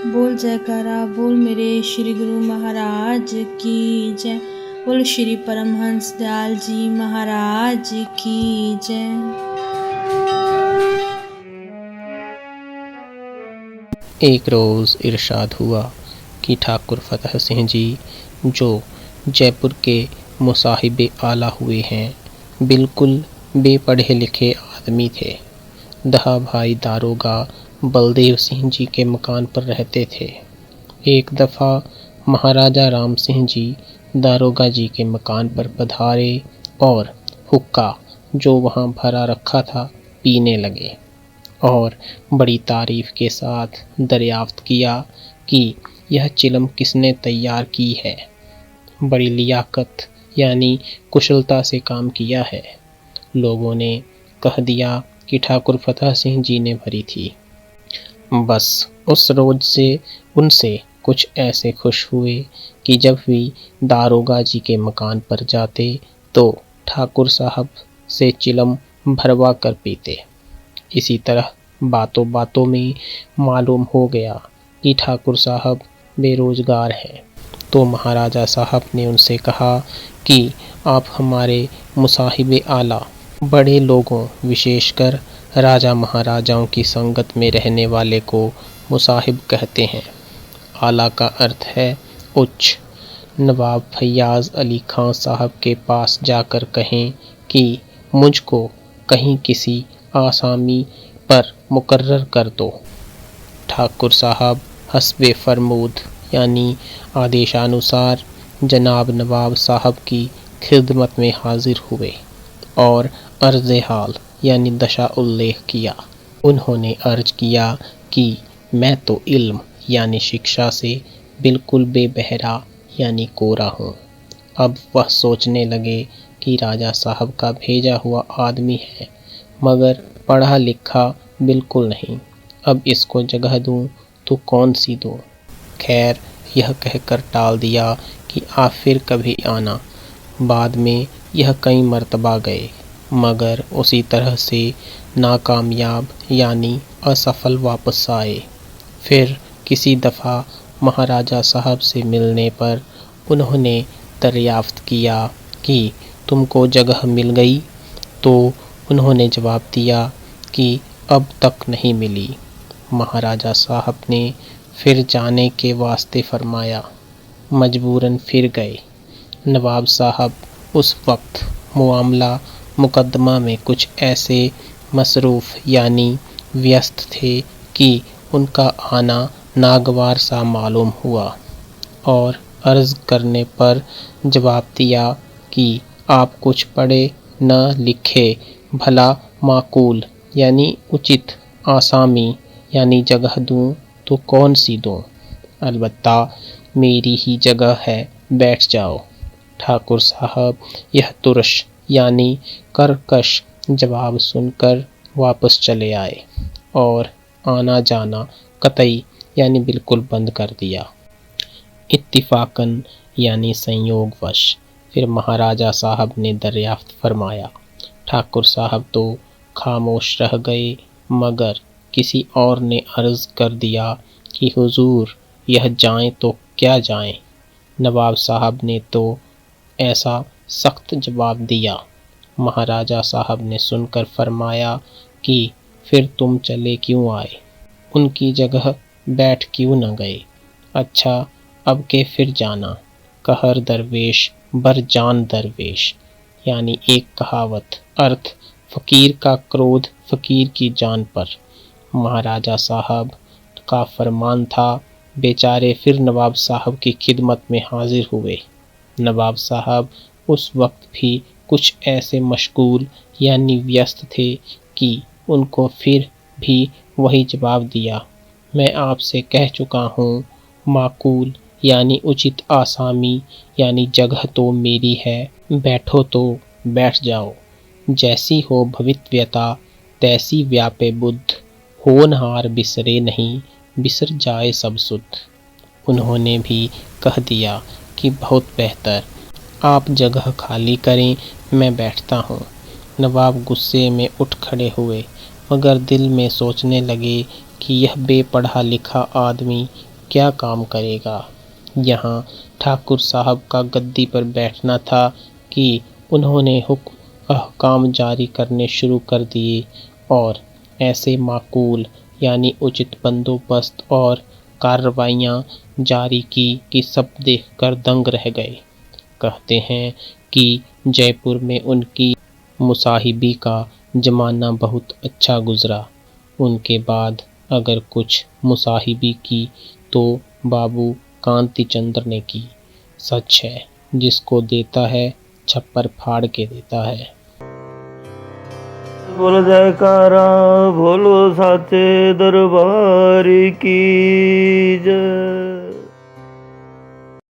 बोल जयकारा बोल मेरे श्री गुरु महाराज की जय। बोल श्री परमहंस दयाल जी महाराज की जय। एक रोज़ इरशाद हुआ कि ठाकुर फतेह सिंह जी जो जयपुर के मुसाहिब आला हुए हैं, बिल्कुल बेपढ़े लिखे आदमी थे। दहा भाई दारोगा बलदेव सिंह जी के मकान पर रहते थे। एक दफ़ा महाराजा राम सिंह जी दारोगा जी के मकान पर पधारे और हुक्का जो वहाँ भरा रखा था पीने लगे और बड़ी तारीफ के साथ दरियाफ्त किया कि यह चिलम किसने तैयार की है। बड़ी लियाकत यानी कुशलता से काम किया है। लोगों ने कह दिया कि ठाकुर फतेह सिंह जी ने भरी थी। बस उस रोज से उनसे कुछ ऐसे खुश हुए कि जब भी दारोगा जी के मकान पर जाते तो ठाकुर साहब से चिलम भरवा कर पीते। इसी तरह बातों बातों में मालूम हो गया कि ठाकुर साहब बेरोजगार हैं। तो महाराजा साहब ने उनसे कहा कि आप हमारे मुसाहिब आला बड़े लोगों विशेषकर राजा महाराजाओं की संगत में रहने वाले को मुसाहिब कहते हैं। आला का अर्थ है उच्च। नवाब फैयाज अली खां साहब के पास जाकर कहें कि मुझको कहीं किसी आसामी पर मुकर्रर कर दो। ठाकुर साहब हस्बे फरमूद यानी आदेशानुसार जनाब नवाब साहब की खिदमत में हाजिर हुए और अर्ज़ हाल यानी दशा उल्लेख किया। उन्होंने अर्ज किया कि मैं तो इल्म यानी शिक्षा से बिल्कुल बेबहरा यानी कोरा हूँ। अब वह सोचने लगे कि राजा साहब का भेजा हुआ आदमी है मगर पढ़ा लिखा बिल्कुल नहीं। अब इसको जगह दूँ तो कौन सी दूँ। खैर यह कहकर टाल दिया कि आप फिर कभी आना। बाद में यह कई मर्तबा गए मगर उसी तरह से नाकामयाब यानी असफल वापस आए। फिर किसी दफ़ा महाराजा साहब से मिलने पर उन्होंने दरियाफ्त किया कि तुमको जगह मिल गई। तो उन्होंने जवाब दिया कि अब तक नहीं मिली। महाराजा साहब ने फिर जाने के वास्ते फरमाया। मजबूरन फिर गए। नवाब साहब उस वक्त मामला मुकदमा में कुछ ऐसे मसरूफ़ यानी व्यस्त थे कि उनका आना नागवार सा मालूम हुआ और अर्ज़ करने पर जवाब दिया कि आप कुछ पढ़े न लिखे भला माकूल यानी उचित आसामी यानी जगह दूँ तो कौन सी दूँ। अलबत्ता मेरी ही जगह है, बैठ जाओ। ठाकुर साहब यह तुरश यानी करकश जवाब सुनकर वापस चले आए और आना जाना कतई यानी बिल्कुल बंद कर दिया। इत्तिफाकन यानी संयोगवश फिर महाराजा साहब ने दरियाफ्त फरमाया। ठाकुर साहब तो खामोश रह गए मगर किसी और ने अर्ज़ कर दिया कि हुजूर यह जाएं तो क्या जाएं। नवाब साहब ने तो ऐसा सख्त जवाब दिया। महाराजा साहब ने सुनकर फरमाया कि फिर तुम चले क्यों आए, उनकी जगह बैठ क्यों न गए। अच्छा अब के फिर जाना। कहर दरवेश बर जान दरवेश यानी एक कहावत, अर्थ फ़कीर का क्रोध फ़कीर की जान पर। महाराजा साहब का फरमान था। बेचारे फिर नवाब साहब की खिदमत में हाजिर हुए। नवाब साहब उस वक्त भी कुछ ऐसे मशगूल यानी व्यस्त थे कि उनको फिर भी वही जवाब दिया। मैं आपसे कह चुका हूँ, माकूल यानी उचित आसामी यानी जगह तो मेरी है, बैठो तो बैठ जाओ। जैसी हो भवितव्यता तैसी व्यापे बुद्ध, होनहार बिसरे नहीं बिसर जाए सब सुध। उन्होंने भी कह दिया कि बहुत बेहतर, आप जगह खाली करें, मैं बैठता हूँ। नवाब गुस्से में उठ खड़े हुए मगर दिल में सोचने लगे कि यह बेपढ़ा लिखा आदमी क्या काम करेगा। यहाँ ठाकुर साहब का गद्दी पर बैठना था कि उन्होंने हुक्म अहकाम जारी करने शुरू कर दिए और ऐसे माकूल यानी उचित बंदोबस्त और कार्रवाइयाँ जारी की कि सब देखकर दंग रह गए। कहते हैं कि जयपुर में उनकी मुसाहिबी का ज़माना बहुत अच्छा गुज़रा। उनके बाद अगर कुछ मुसाहिबी की तो बाबू कांति चंद्र ने की। सच है, जिसको देता है छप्पर फाड़ के देता है। बोल जयकारा बोलो साचे दरबार की जय।